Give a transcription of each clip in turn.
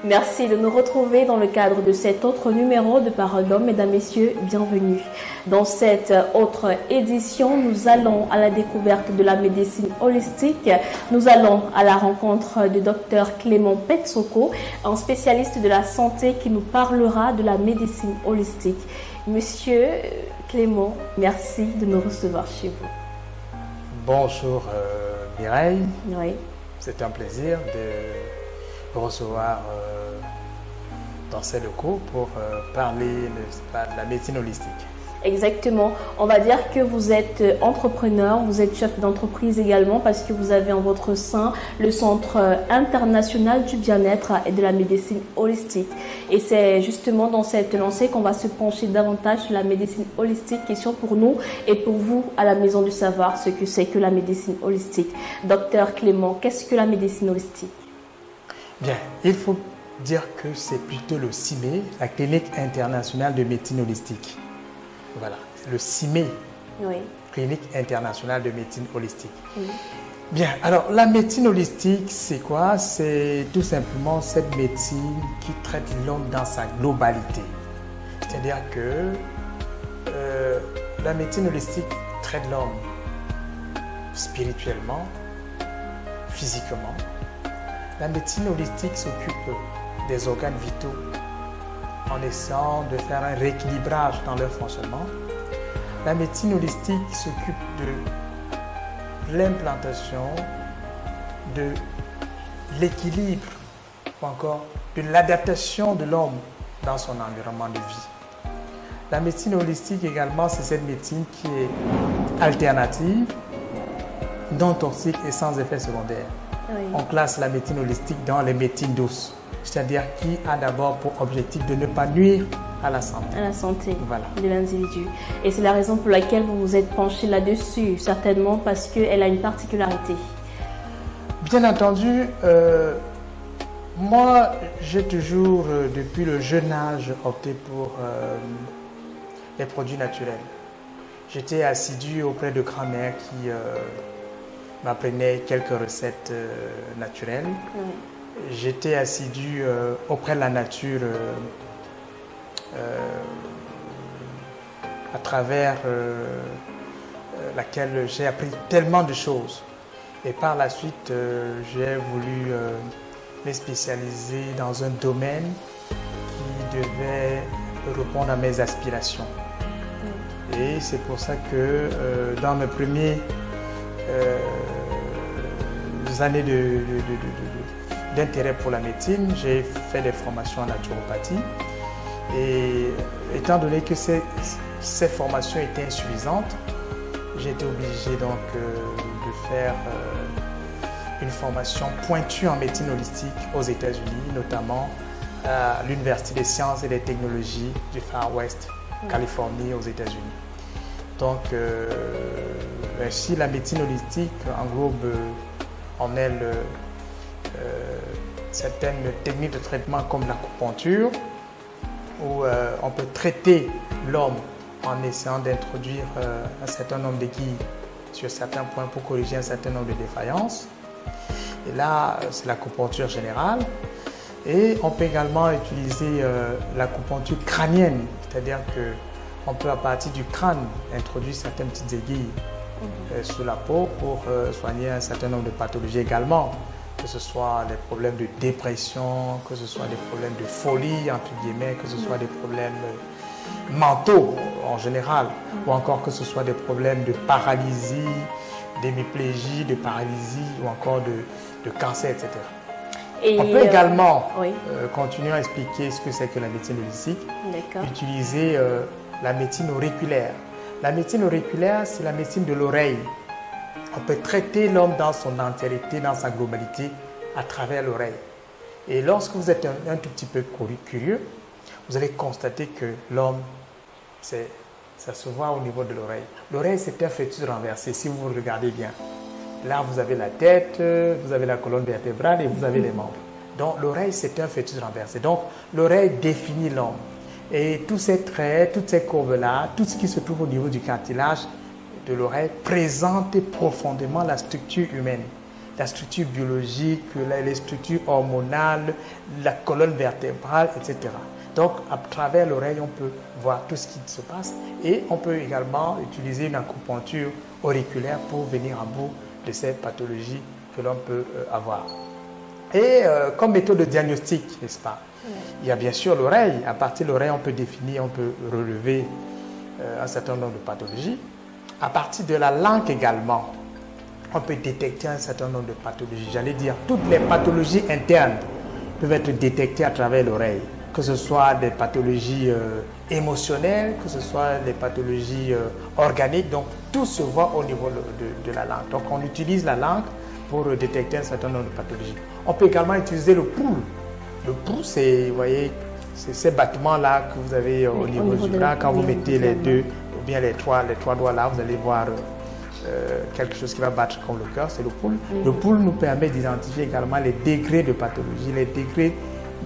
Merci de nous retrouver dans le cadre de cet autre numéro de Parole d'Homme. Mesdames, Messieurs, bienvenue. Dans cette autre édition, nous allons à la découverte de la médecine holistique. Nous allons à la rencontre du docteur Clément Petsoko, un spécialiste de la santé qui nous parlera de la médecine holistique. Monsieur Clément, merci de nous recevoir chez vous. Bonjour Mireille. Oui. C'est un plaisir de vous recevoir dans ces locaux pour parler de la médecine holistique. Exactement. On va dire que vous êtes entrepreneur, vous êtes chef d'entreprise également parce que vous avez en votre sein le Centre international du bien-être et de la médecine holistique. Et c'est justement dans cette lancée qu'on va se pencher davantage sur la médecine holistique, question pour nous et pour vous à la Maison du Savoir, ce que c'est que la médecine holistique. Docteur Clément, qu'est-ce que la médecine holistique? Bien, il faut dire que c'est plutôt le CIME, la Clinique internationale de médecine holistique. Voilà, le CIME, oui. Clinique internationale de médecine holistique. Oui. Bien, alors la médecine holistique, c'est quoi? C'est tout simplement cette médecine qui traite l'homme dans sa globalité. C'est-à-dire que la médecine holistique traite l'homme spirituellement, physiquement. La médecine holistique s'occupe des organes vitaux en essayant de faire un rééquilibrage dans leur fonctionnement. La médecine holistique s'occupe de l'implantation, de l'équilibre ou encore de l'adaptation de l'homme dans son environnement de vie. La médecine holistique également, c'est cette médecine qui est alternative, non toxique et sans effet secondaire. Oui. On classe la médecine holistique dans les médecines douces, c'est-à-dire qui a d'abord pour objectif de ne pas nuire à la santé. À la santé voilà. de l'individu. Et c'est la raison pour laquelle vous vous êtes penché là-dessus, certainement parce qu'elle a une particularité. Bien entendu, moi j'ai toujours, depuis le jeune âge, opté pour les produits naturels. J'étais assidu auprès de grand-mère qui m'apprenait quelques recettes naturelles. Oui. J'étais assidu auprès de la nature à travers laquelle j'ai appris tellement de choses. Et par la suite, j'ai voulu me spécialiser dans un domaine qui devait répondre à mes aspirations. Oui. Et c'est pour ça que dans mes premiers années d'intérêt pour la médecine, j'ai fait des formations en naturopathie et étant donné que ces formations étaient insuffisantes, j'ai été obligé donc de faire une formation pointue en médecine holistique aux États-Unis, notamment à l'Université des sciences et des technologies du Far West, Californie, aux États-Unis. Donc ainsi la médecine holistique englobe en elle certaines techniques de traitement comme l'acupuncture, où on peut traiter l'homme en essayant d'introduire un certain nombre d'aiguilles sur certains points pour corriger un certain nombre de défaillances. Et là, c'est l'acupuncture générale. Et on peut également utiliser l'acupuncture crânienne, c'est-à-dire qu'on peut à partir du crâne introduire certaines petites aiguilles sous la peau pour soigner un certain nombre de pathologies également, que ce soit des problèmes de dépression, que ce soit des problèmes de folie, entre guillemets, que ce soit des problèmes mentaux en général, ou encore que ce soit des problèmes de paralysie, d'hémiplégie, de paralysie ou encore de cancer, etc. Et on peut également oui. continuer à expliquer ce que c'est que la médecine holistique, utiliser la médecine auriculaire. La médecine auriculaire, c'est la médecine de l'oreille. On peut traiter l'homme dans son entièreté, dans sa globalité, à travers l'oreille. Et lorsque vous êtes un tout petit peu curieux, vous allez constater que l'homme, ça se voit au niveau de l'oreille. L'oreille, c'est un fœtus renversé, si vous regardez bien. Là, vous avez la tête, vous avez la colonne vertébrale et vous avez les membres. Donc, l'oreille, c'est un fœtus renversé. Donc, l'oreille définit l'homme. Et tous ces traits, toutes ces courbes-là, tout ce qui se trouve au niveau du cartilage de l'oreille présente profondément la structure humaine. la structure biologique, les structures hormonales, la colonne vertébrale, etc. Donc, à travers l'oreille, on peut voir tout ce qui se passe et on peut également utiliser une acupuncture auriculaire pour venir à bout de ces pathologies que l'on peut avoir. Et comme méthode de diagnostic, n'est-ce pas? Il y a bien sûr l'oreille. À partir de l'oreille, on peut définir, on peut relever un certain nombre de pathologies. À partir de la langue également, on peut détecter un certain nombre de pathologies. J'allais dire, toutes les pathologies internes peuvent être détectées à travers l'oreille, que ce soit des pathologies émotionnelles, que ce soit des pathologies organiques. Donc, tout se voit au niveau de la langue. Donc, on utilise la langue pour détecter un certain nombre de pathologies. On peut également utiliser le pouls. Le pouls, c'est, vous voyez, c'est ces battements-là que vous avez au niveau du bras. Quand vous mettez les deux, ou bien les trois doigts là, vous allez voir quelque chose qui va battre comme le cœur, c'est le pouls. Le pouls nous permet d'identifier également les degrés de pathologie, les degrés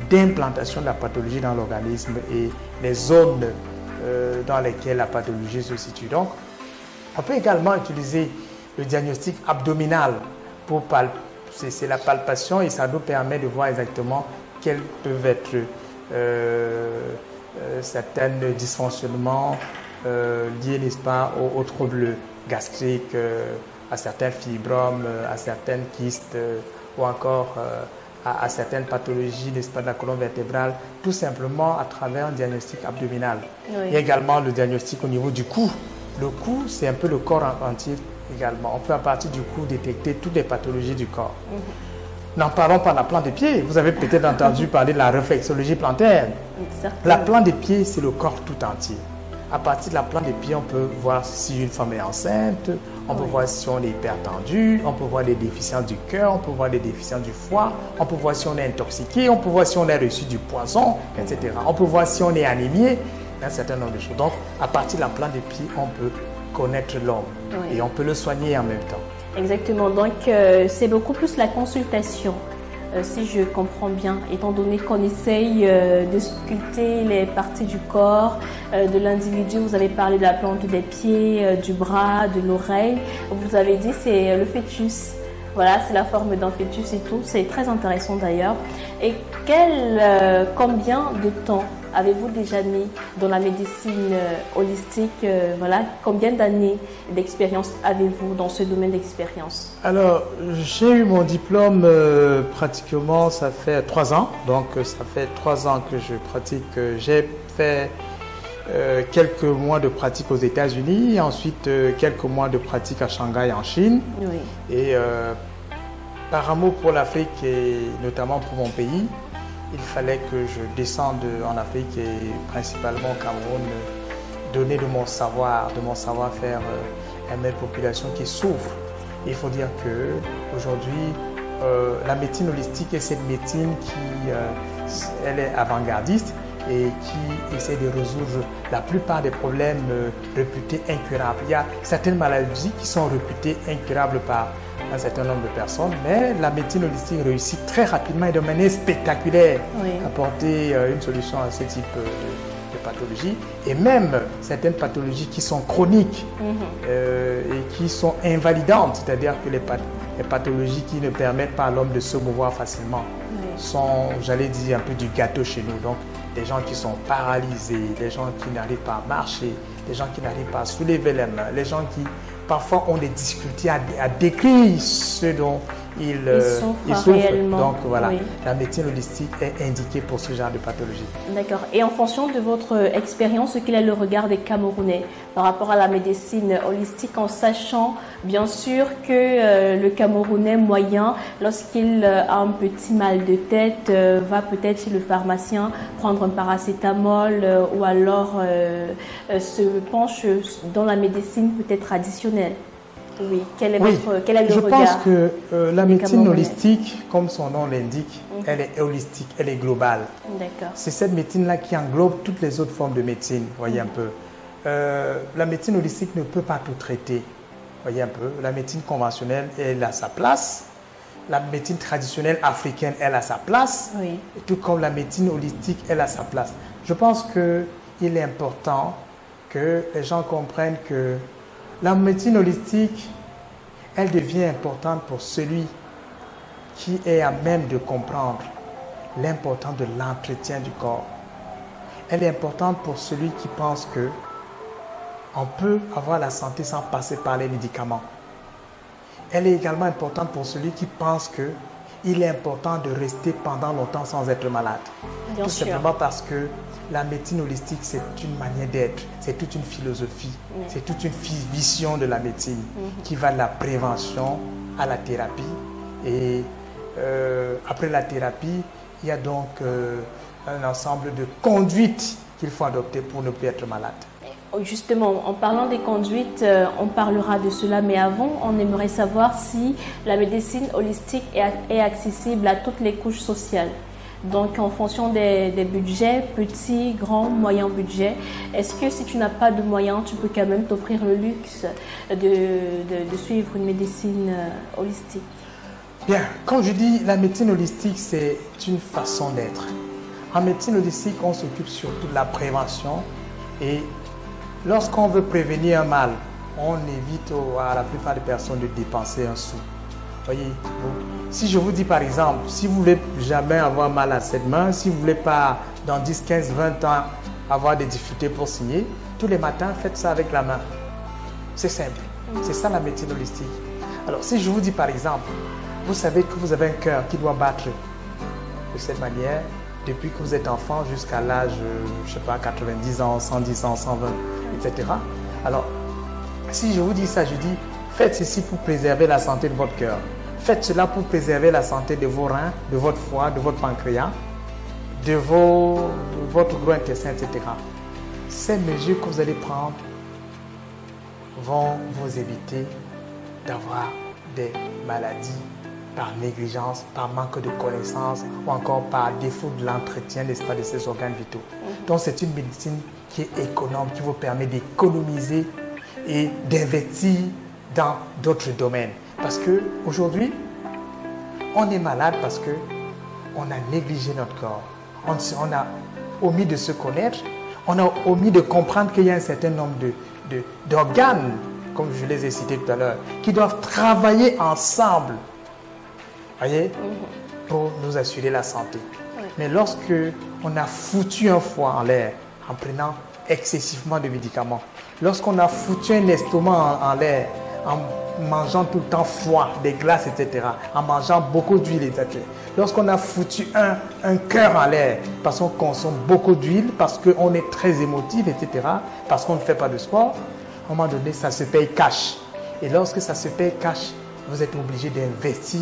d'implantation de la pathologie dans l'organisme et les zones dans lesquelles la pathologie se situe. Donc, on peut également utiliser le diagnostic abdominal pour c'est la palpation et ça nous permet de voir exactement quels peuvent être certains dysfonctionnements liés, n'est-ce pas, aux troubles gastriques, à certains fibromes, à certaines kystes ou encore à certaines pathologies, n'est-ce pas, de la colonne vertébrale, tout simplement à travers un diagnostic abdominal. Oui. Il y a également le diagnostic au niveau du cou. Le cou, c'est un peu le corps entier également. On peut à partir du cou détecter toutes les pathologies du corps. N'en parlons pas de la plante des pieds. Vous avez peut-être entendu parler de la réflexologie plantaire. La plante des pieds, c'est le corps tout entier. À partir de la plante des pieds, on peut voir si une femme est enceinte, on peut voir si on est hypertendu, on peut voir des déficiences du cœur, on peut voir des déficiences du foie, on peut voir si on est intoxiqué, on peut voir si on a reçu du poison, etc. On peut voir si on est anémié, un certain nombre de choses. Donc, à partir de la plante des pieds, on peut connaître l'homme et on peut le soigner en même temps. Exactement. Donc, c'est beaucoup plus la consultation. Si je comprends bien, étant donné qu'on essaye de sculpter les parties du corps de l'individu, vous avez parlé de la plante des pieds, du bras, de l'oreille, vous avez dit c'est le fœtus. Voilà, c'est la forme d'un fœtus et tout, c'est très intéressant d'ailleurs. Et combien de temps avez-vous déjà mis dans la médecine holistique? Voilà, combien d'années d'expérience avez-vous dans ce domaine d'expérience? Alors, j'ai eu mon diplôme pratiquement, ça fait 3 ans. Donc, ça fait 3 ans que je pratique. J'ai fait quelques mois de pratique aux États-Unis, ensuite quelques mois de pratique à Shanghai en Chine. Oui. Et par amour pour l'Afrique et notamment pour mon pays, il fallait que je descende en Afrique et principalement au Cameroun, donner de mon savoir-faire à mes populations qui souffrent. Il faut dire qu'aujourd'hui, la médecine holistique est cette médecine qui elle est avant-gardiste et qui essaie de résoudre la plupart des problèmes réputés incurables. Il y a certaines maladies qui sont réputées incurables par un certain nombre de personnes, mais la médecine holistique réussit très rapidement et de manière spectaculaire à apporter une solution à ce type de pathologie. Et même certaines pathologies qui sont chroniques et qui sont invalidantes, c'est-à-dire que les pathologies qui ne permettent pas à l'homme de se mouvoir facilement sont, j'allais dire, un peu du gâteau chez nous. Donc, des gens qui sont paralysés, des gens qui n'arrivent pas à marcher, des gens qui n'arrivent pas à soulever les mains, les gens qui parfois ont des difficultés à décrire ce dont ils souffrent. Donc voilà, la médecine holistique est indiquée pour ce genre de pathologie. D'accord. Et en fonction de votre expérience, quel est le regard des Camerounais par rapport à la médecine holistique, en sachant bien sûr que le Camerounais moyen, lorsqu'il a un petit mal de tête, va peut-être chez le pharmacien prendre un paracétamol ou alors se penche dans la médecine peut-être traditionnelle. Oui, quel est le regard? Je pense que la médecine holistique, comme son nom l'indique, elle est holistique, elle est globale. D'accord. C'est cette médecine-là qui englobe toutes les autres formes de médecine, voyez un peu. La médecine holistique ne peut pas tout traiter, voyez un peu. La médecine conventionnelle, elle a sa place. La médecine traditionnelle africaine, elle a sa place. Oui. Et tout comme la médecine holistique, elle a sa place. Je pense qu'il est important que les gens comprennent que la médecine holistique, elle devient importante pour celui qui est à même de comprendre l'importance de l'entretien du corps. Elle est importante pour celui qui pense que on peut avoir la santé sans passer par les médicaments. Elle est également importante pour celui qui pense que il est important de rester pendant longtemps sans être malade. Bien Tout sûr. simplement parce que la médecine holistique, c'est une manière d'être, c'est toute une philosophie, c'est toute une vision de la médecine qui va de la prévention à la thérapie. Et après la thérapie, il y a donc un ensemble de conduites qu'il faut adopter pour ne plus être malade. Justement, en parlant des conduites, on parlera de cela, mais avant, on aimerait savoir si la médecine holistique est accessible à toutes les couches sociales. Donc, en fonction des budgets, petits, grands, moyens budgets, est-ce que si tu n'as pas de moyens, tu peux quand même t'offrir le luxe de suivre une médecine holistique? Bien, comme je dis, la médecine holistique, c'est une façon d'être. En médecine holistique, on s'occupe surtout de la prévention et lorsqu'on veut prévenir un mal, on évite à la plupart des personnes de dépenser un sou. Voyez, si je vous dis par exemple, si vous ne voulez jamais avoir mal à cette main, si vous ne voulez pas dans 10, 15, 20 ans avoir des difficultés pour signer, tous les matins, faites ça avec la main. C'est simple. C'est ça la médecine holistique. Alors, si je vous dis par exemple, vous savez que vous avez un cœur qui doit battre de cette manière depuis que vous êtes enfant jusqu'à l'âge, je ne sais pas, 90 ans, 110 ans, 120, etc. Alors, si je vous dis ça, je dis, faites ceci pour préserver la santé de votre cœur. Faites cela pour préserver la santé de vos reins, de votre foie, de votre pancréas, de votre gros intestin, etc. Ces mesures que vous allez prendre vont vous éviter d'avoir des maladies par négligence, par manque de connaissances ou encore par défaut de l'entretien de ces organes vitaux. Donc c'est une médecine qui est économe, qui vous permet d'économiser et d'investir dans d'autres domaines. Parce qu'aujourd'hui, on est malade parce qu'on a négligé notre corps. On a omis de se connaître, on a omis de comprendre qu'il y a un certain nombre d'organes, comme je les ai cités tout à l'heure, qui doivent travailler ensemble, voyez, pour nous assurer la santé. Oui. Mais lorsque on a foutu un foie en l'air en prenant excessivement de médicaments, lorsqu'on a foutu un estomac en l'air en mangeant tout le temps froid, des glaces, etc., en mangeant beaucoup d'huile, etc., lorsqu'on a foutu un cœur en l'air parce qu'on consomme beaucoup d'huile, parce qu'on est très émotif, etc., parce qu'on ne fait pas de sport, à un moment donné, ça se paye cash. Et lorsque ça se paye cash, vous êtes obligé d'investir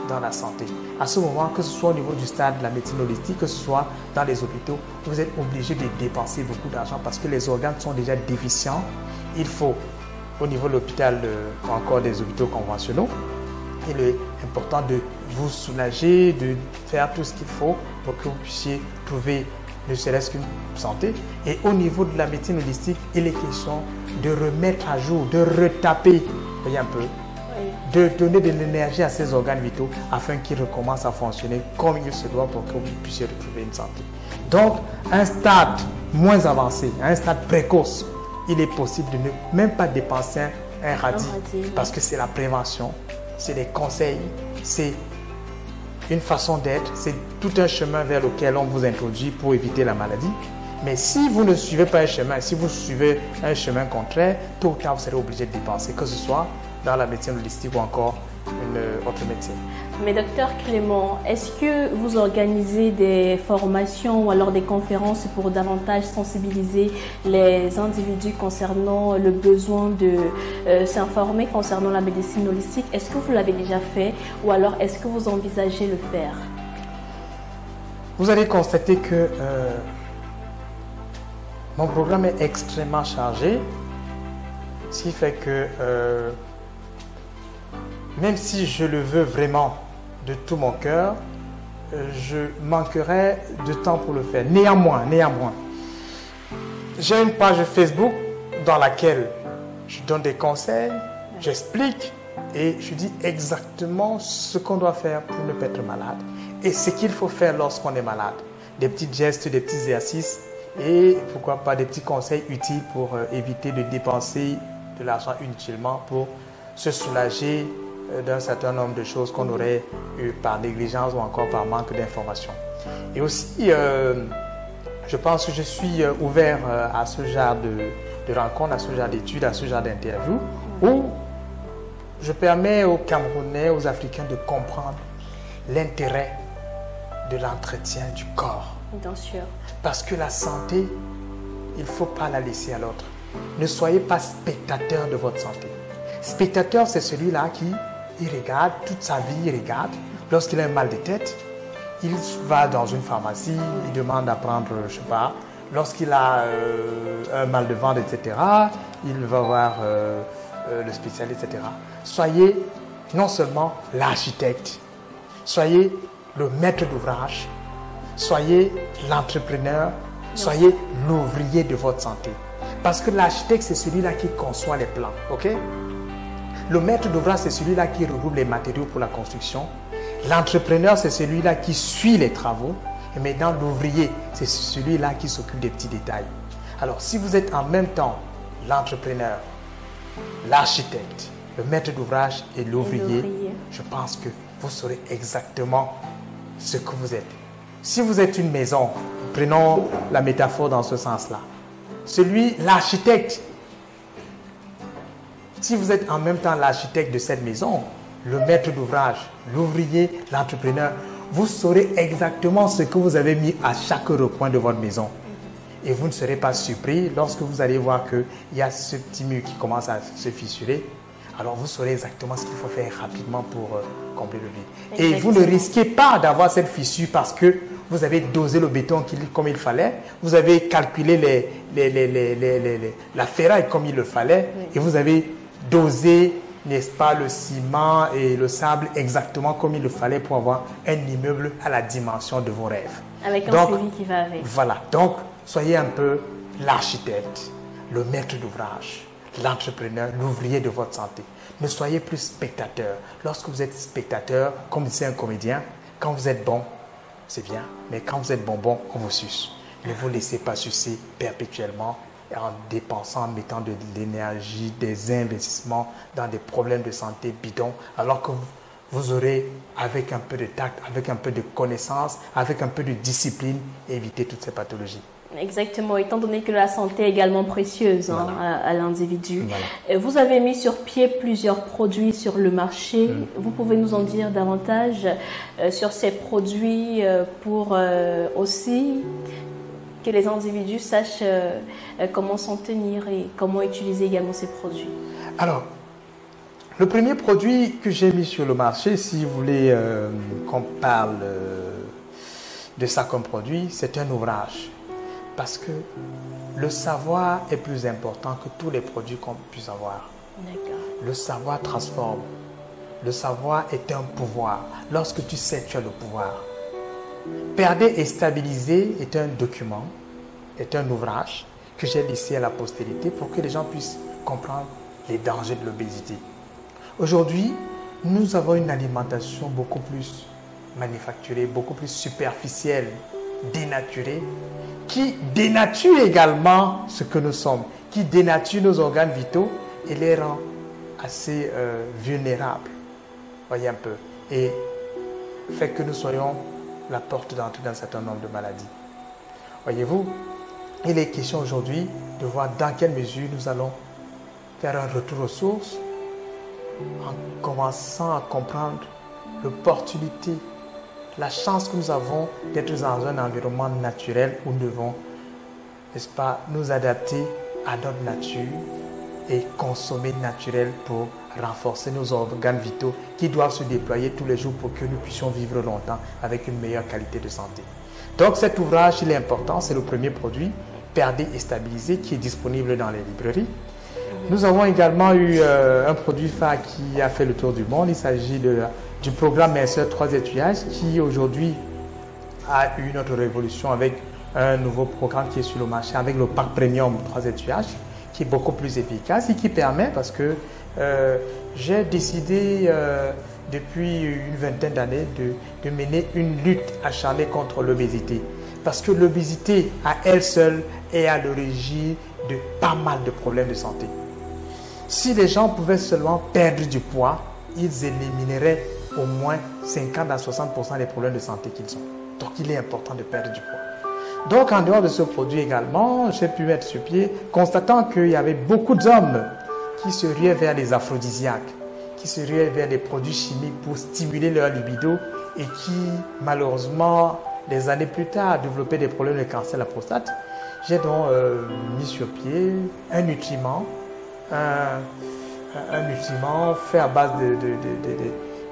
dans la santé. À ce moment, que ce soit au niveau du stade de la médecine holistique, que ce soit dans les hôpitaux, vous êtes obligé de dépenser beaucoup d'argent parce que les organes sont déjà déficients. Il faut, au niveau de l'hôpital ou encore des hôpitaux conventionnels, il est important de vous soulager, de faire tout ce qu'il faut pour que vous puissiez trouver ne serait-ce qu'une santé. Et au niveau de la médecine holistique, il est question de remettre à jour, de retaper, voyez un peu, de donner de l'énergie à ces organes vitaux afin qu'ils recommencent à fonctionner comme il se doit pour que vous puissiez retrouver une santé. Donc, à un stade moins avancé, à un stade précoce, il est possible de ne même pas dépenser un radis parce que c'est la prévention, c'est les conseils, c'est une façon d'être, c'est tout un chemin vers lequel on vous introduit pour éviter la maladie. Mais si vous ne suivez pas un chemin, si vous suivez un chemin contraire, tôt ou tard vous serez obligé de dépenser, que ce soit dans la médecine holistique ou encore une autre médecine. Mais docteur Clément, est-ce que vous organisez des formations ou alors des conférences pour davantage sensibiliser les individus concernant le besoin de s'informer concernant la médecine holistique? Est-ce que vous l'avez déjà fait ou alors est-ce que vous envisagez le faire? Vous allez constater que mon programme est extrêmement chargé, ce qui fait que même si je le veux vraiment de tout mon cœur, je manquerai de temps pour le faire. Néanmoins, j'ai une page Facebook dans laquelle je donne des conseils, j'explique et je dis exactement ce qu'on doit faire pour ne pas être malade et ce qu'il faut faire lorsqu'on est malade. Des petits gestes, des petits exercices et pourquoi pas des petits conseils utiles pour éviter de dépenser de l'argent inutilement pour se soulager d'un certain nombre de choses qu'on aurait eu par négligence ou encore par manque d'information. Et aussi, je pense que je suis ouvert à ce genre de rencontres, à ce genre d'études, à ce genre d'interviews, où je permets aux Camerounais, aux Africains de comprendre l'intérêt de l'entretien du corps. Bien sûr. Parce que la santé, il ne faut pas la laisser à l'autre. Ne soyez pas spectateur de votre santé. Spectateur, c'est celui-là qui il regarde, toute sa vie, il regarde. Lorsqu'il a un mal de tête, il va dans une pharmacie, il demande à prendre, je ne sais pas, lorsqu'il a un mal de ventre, etc., il va voir le spécialiste, etc. Soyez non seulement l'architecte, soyez le maître d'ouvrage, soyez l'entrepreneur, soyez l'ouvrier de votre santé. Parce que l'architecte, c'est celui-là qui conçoit les plans, ok? Le maître d'ouvrage, c'est celui-là qui regroupe les matériaux pour la construction. L'entrepreneur, c'est celui-là qui suit les travaux. Et maintenant, l'ouvrier, c'est celui-là qui s'occupe des petits détails. Alors, si vous êtes en même temps l'entrepreneur, l'architecte, le maître d'ouvrage et l'ouvrier, je pense que vous saurez exactement ce que vous êtes. Si vous êtes une maison, prenons la métaphore dans ce sens-là. L'architecte, si vous êtes en même temps l'architecte de cette maison, le maître d'ouvrage, l'ouvrier, l'entrepreneur, vous saurez exactement ce que vous avez mis à chaque recoin de votre maison. Et vous ne serez pas surpris lorsque vous allez voir qu'il y a ce petit mur qui commence à se fissurer. Alors vous saurez exactement ce qu'il faut faire rapidement pour combler le vide. Et vous ne risquez pas d'avoir cette fissure parce que vous avez dosé le béton comme il fallait, vous avez calculé la ferraille comme il le fallait, et vous avez dosé, n'est-ce pas, le ciment et le sable exactement comme il le fallait pour avoir un immeuble à la dimension de vos rêves. Avec un suivi qui va avec. Voilà, donc soyez un peu l'architecte, le maître d'ouvrage, l'entrepreneur, l'ouvrier de votre santé. Ne soyez plus spectateur. Lorsque vous êtes spectateur, comme disait un comédien, quand vous êtes bon, c'est bien, mais quand vous êtes bonbon, on vous suce. Ne vous laissez pas sucer perpétuellement en dépensant, en mettant de l'énergie, des investissements dans des problèmes de santé bidons, alors que vous aurez, avec un peu de tact, avec un peu de connaissance, avec un peu de discipline, éviter toutes ces pathologies. Exactement, étant donné que la santé est également précieuse à l'individu. Voilà. Vous avez mis sur pied plusieurs produits sur le marché. Vous pouvez nous en dire davantage sur ces produits pour aussi que les individus sachent comment s'en tenir et comment utiliser également ces produits. Alors, le premier produit que j'ai mis sur le marché, si vous voulez qu'on parle de ça comme produit, c'est un ouvrage. Parce que le savoir est plus important que tous les produits qu'on puisse avoir. Le savoir transforme. Le savoir est un pouvoir. Lorsque tu sais, tu as le pouvoir. Perder et stabiliser est un document, est un ouvrage que j'ai laissé à la postérité pour que les gens puissent comprendre les dangers de l'obésité. Aujourd'hui, nous avons une alimentation beaucoup plus manufacturée, beaucoup plus superficielle, dénaturée, qui dénature également ce que nous sommes, qui dénature nos organes vitaux et les rend assez vulnérables. Voyez un peu. Et fait que nous soyons la porte d'entrée d'un certain nombre de maladies. Voyez-vous, il est question aujourd'hui de voir dans quelle mesure nous allons faire un retour aux sources en commençant à comprendre l'opportunité, la chance que nous avons d'être dans un environnement naturel où nous devons, n'est-ce pas, nous adapter à notre nature et consommer naturel pour renforcer nos organes vitaux qui doivent se déployer tous les jours pour que nous puissions vivre longtemps avec une meilleure qualité de santé. Donc cet ouvrage, il est important, c'est le premier produit, Perdez et stabilisez, qui est disponible dans les librairies. Nous avons également eu un produit phare qui a fait le tour du monde. Il s'agit du programme Minceur 3 étuillages qui aujourd'hui a eu notre révolution avec un nouveau programme qui est sur le marché avec le pack premium 3 étuillages qui est beaucoup plus efficace et qui permet, parce que j'ai décidé depuis une vingtaine d'années de mener une lutte acharnée contre l'obésité. Parce que l'obésité à elle seule est à l'origine de pas mal de problèmes de santé. Si les gens pouvaient seulement perdre du poids, ils élimineraient au moins 50 à 60% des problèmes de santé qu'ils ont. Donc il est important de perdre du poids. Donc en dehors de ce produit également, j'ai pu mettre sur pied, constatant qu'il y avait beaucoup d'hommes qui se ruaient vers les aphrodisiaques, qui se ruaient vers des produits chimiques pour stimuler leur libido et qui malheureusement, des années plus tard, développaient des problèmes de cancer de la prostate. J'ai donc mis sur pied un nutriment fait à base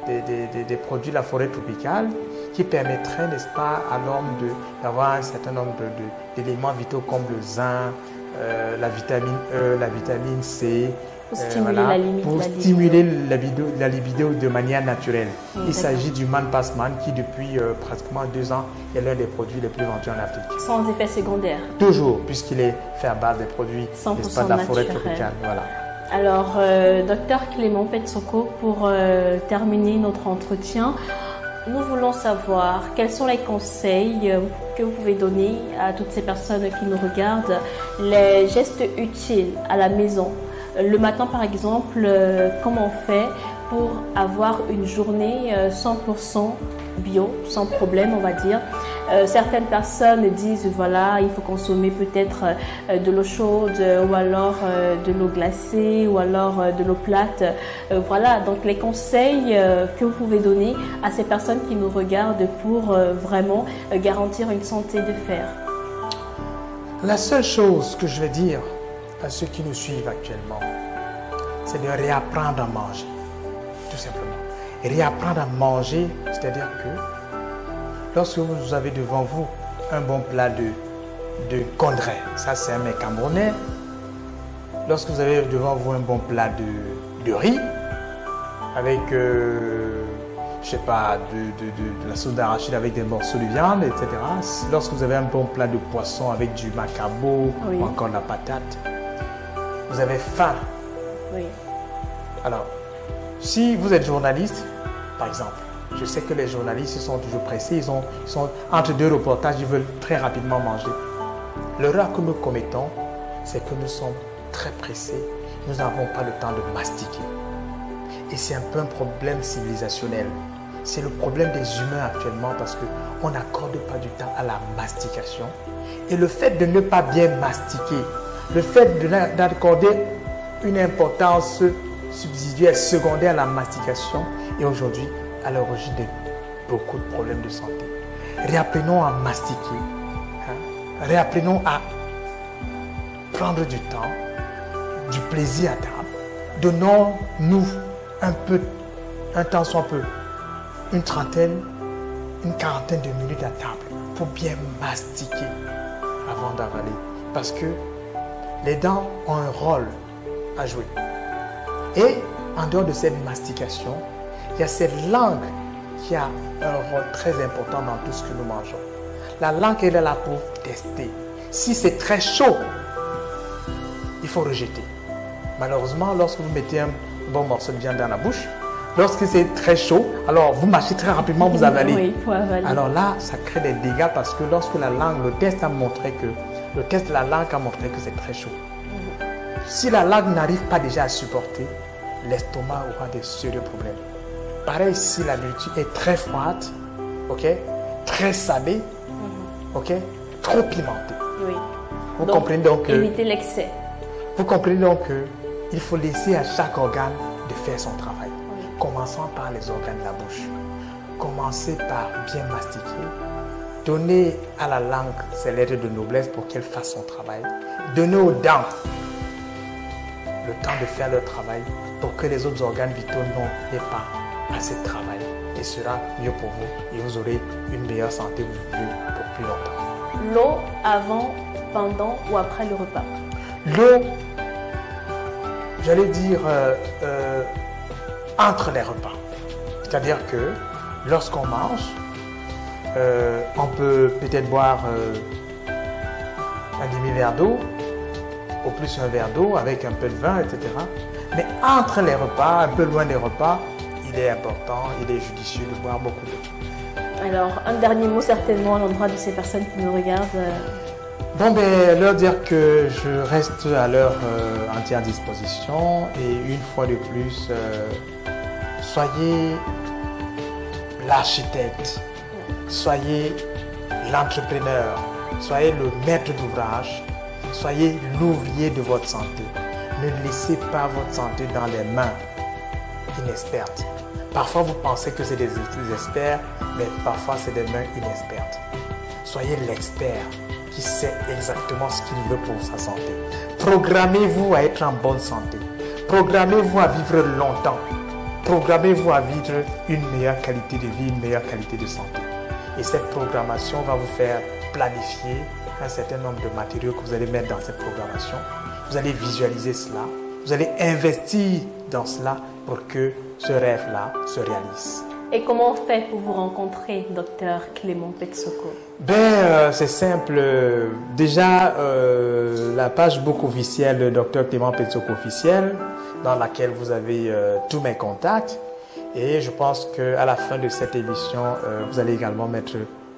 des produits de la forêt tropicale qui permettrait, n'est-ce pas, à l'homme d'avoir un certain nombre d'éléments vitaux comme le zinc, la vitamine E, la vitamine C, pour stimuler la libido de manière naturelle. Il s'agit du Man Pass Man qui depuis pratiquement 2 ans est l'un des produits les plus vendus en Afrique. Sans effet secondaire. Toujours, puisqu'il est fait à base des produits de la forêt tropicale. Voilà. Alors, docteur Clément Petsoko, pour terminer notre entretien, nous voulons savoir quels sont les conseils que vous pouvez donner à toutes ces personnes qui nous regardent, les gestes utiles à la maison. Le matin, par exemple, comment on fait pour avoir une journée 100% bio, sans problème, on va dire. Certaines personnes disent, voilà, il faut consommer peut-être de l'eau chaude ou alors de l'eau glacée ou alors de l'eau plate. Voilà, donc les conseils que vous pouvez donner à ces personnes qui nous regardent pour vraiment garantir une santé de fer. La seule chose que je vais dire à ceux qui nous suivent actuellement, c'est de réapprendre à manger, tout simplement. Et réapprendre à manger, c'est-à-dire que lorsque vous avez devant vous un bon plat de condré, ça c'est un mets camerounais, lorsque vous avez devant vous un bon plat de riz, avec, je sais pas, de la sauce d'arachide avec des morceaux de viande, etc. Lorsque vous avez un bon plat de poisson avec du macabo ou encore de la patate, vous avez faim. Oui. Alors, si vous êtes journaliste, par exemple, je sais que les journalistes ils sont toujours pressés, ils sont entre 2 reportages, ils veulent très rapidement manger. L'erreur que nous commettons, c'est que nous sommes très pressés, nous n'avons pas le temps de mastiquer. Et c'est un peu un problème civilisationnel. C'est le problème des humains actuellement parce qu'on n'accorde pas du temps à la mastication. Et le fait de ne pas bien mastiquer, le fait d'accorder une importance subsidiaire, secondaire à la mastication est aujourd'hui à l'origine de beaucoup de problèmes de santé. Réapprenons à mastiquer, réapprenons à prendre du temps, du plaisir à table. Donnons-nous un temps soit peu, une trentaine, une quarantaine de minutes à table pour bien mastiquer avant d'avaler. Parce que les dents ont un rôle à jouer. Et en dehors de cette mastication, il y a cette langue qui a un rôle très important dans tout ce que nous mangeons. La langue, elle est là pour tester. Si c'est très chaud, il faut rejeter. Malheureusement, lorsque vous mettez un bon morceau de viande dans la bouche, lorsque c'est très chaud, alors vous mâchez très rapidement, vous avalez. Oui, il faut avaler. Alors là, ça crée des dégâts parce que lorsque la langue, le test de la langue a montré que c'est très chaud. Si la langue n'arrive pas déjà à supporter, l'estomac aura des sérieux problèmes. Pareil, si la nourriture est très froide, très salée, trop pimentée. Oui. Vous comprenez donc que, éviter l'excès. Vous comprenez donc qu'il faut laisser à chaque organe de faire son travail. Oui. Commençons par les organes de la bouche. Commencez par bien mastiquer. Donnez à la langue ses lettres de noblesse pour qu'elle fasse son travail. Donnez aux dents le temps de faire leur travail pour que les autres organes vitaux n'aient pas assez de travail. Et ce sera mieux pour vous et vous aurez une meilleure santé pour plus longtemps. L'eau avant, pendant ou après le repas? L'eau, j'allais dire entre les repas. C'est-à-dire que lorsqu'on mange, on peut peut-être boire un demi-verre d'eau, au plus un verre d'eau avec un peu de vin, etc. Mais entre les repas, un peu loin des repas, il est important, il est judicieux de boire beaucoup d'eau. Alors, un dernier mot certainement à l'endroit de ces personnes qui nous regardent. Bon, ben, leur dire que je reste à leur entière disposition et une fois de plus, soyez l'architecte, soyez l'entrepreneur, soyez le maître d'ouvrage, soyez l'ouvrier de votre santé. Ne laissez pas votre santé dans les mains inexpertes. Parfois, vous pensez que c'est des experts, mais parfois, c'est des mains inexpertes. Soyez l'expert qui sait exactement ce qu'il veut pour sa santé. Programmez-vous à être en bonne santé. Programmez-vous à vivre longtemps. Programmez-vous à vivre une meilleure qualité de vie, une meilleure qualité de santé. Et cette programmation va vous faire planifier un certain nombre de matériaux que vous allez mettre dans cette programmation. Vous allez visualiser cela. Vous allez investir dans cela pour que ce rêve-là se réalise. Et comment on fait pour vous rencontrer, Dr Clément Petsoko? C'est simple. Déjà, la page book officielle Dr Clément Petsoko officiel, dans laquelle vous avez tous mes contacts. Et je pense qu'à la fin de cette émission, vous allez également mettre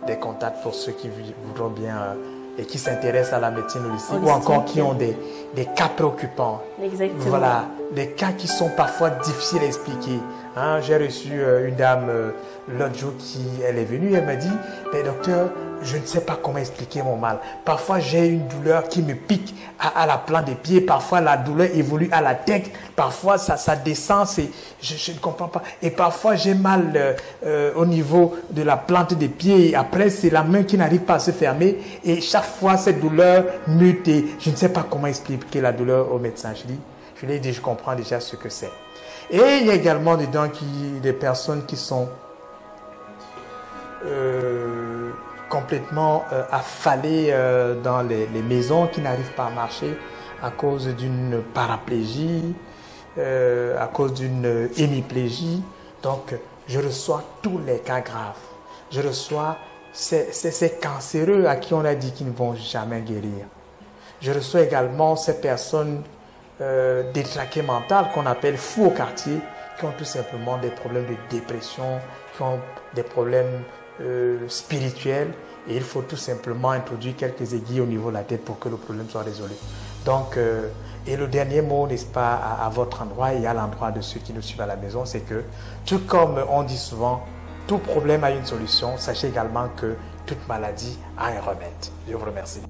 des contacts pour ceux qui voudront bien et qui s'intéressent à la médecine holistique ou encore qui ont des cas préoccupants. Exactement. Voilà, des cas qui sont parfois difficiles à expliquer. Hein, j'ai reçu une dame l'autre jour elle est venue, elle m'a dit « Mais docteur, je ne sais pas comment expliquer mon mal. Parfois, j'ai une douleur qui me pique à la plante des pieds. Parfois, la douleur évolue à la tête. Parfois, ça descend. Je ne comprends pas. Et parfois, j'ai mal au niveau de la plante des pieds. Et après, c'est la main qui n'arrive pas à se fermer. Et chaque fois, cette douleur mute. Et je ne sais pas comment expliquer la douleur au médecin. Je lui ai dit, je comprends déjà ce que c'est. Et il y a également dedans des personnes qui sont complètement affalées dans les maisons, qui n'arrivent pas à marcher à cause d'une paraplégie, à cause d'une hémiplégie. Donc, je reçois tous les cas graves. Je reçois ces cancéreux à qui on a dit qu'ils ne vont jamais guérir. Je reçois également ces personnes détraquées mentales qu'on appelle fous au quartier, qui ont tout simplement des problèmes de dépression, qui ont des problèmes spirituels, et il faut tout simplement introduire quelques aiguilles au niveau de la tête pour que le problème soit résolu. Donc, et le dernier mot, n'est-ce pas, à votre endroit et à l'endroit de ceux qui nous suivent à la maison, c'est que, tout comme on dit souvent, tout problème a une solution, sachez également que toute maladie a un remède. Je vous remercie.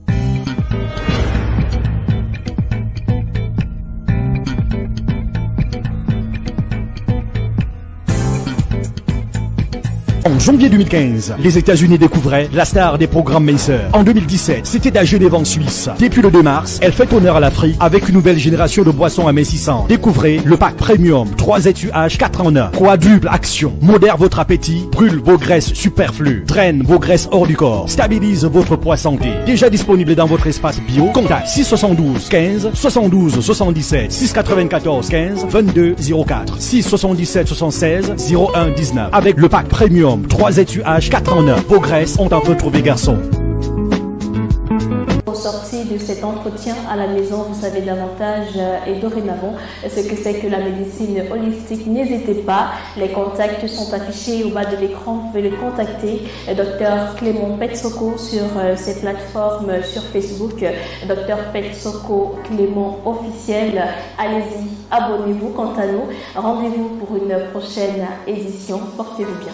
En janvier 2015, les États-Unis découvraient la star des programmes Macer. En 2017, c'était à Genève en Suisse. Depuis le 2 mars, elle fait honneur à l'Afrique avec une nouvelle génération de boissons amincissantes. Découvrez le pack Premium 3 étuages 4 en 1. Quadruple action. Modère votre appétit, brûle vos graisses superflues, draine vos graisses hors du corps, stabilise votre poids santé. Déjà disponible dans votre espace bio. Contact 672 15 72 77 694 15 22 04 677 76 01 19 avec le pack Premium 3 étuages 4 en 1. Vos graisses ont un peu trouvé garçon. Au sortir de cet entretien à la maison, vous savez davantage et dorénavant ce que c'est que la médecine holistique. N'hésitez pas, les contacts sont affichés au bas de l'écran. Vous pouvez le contacter, Dr Clément Petsoko sur ses plateformes sur Facebook, Dr Petsoko Clément officiel. Allez-y, abonnez-vous. Quant à nous, rendez-vous pour une prochaine édition. Portez-vous bien.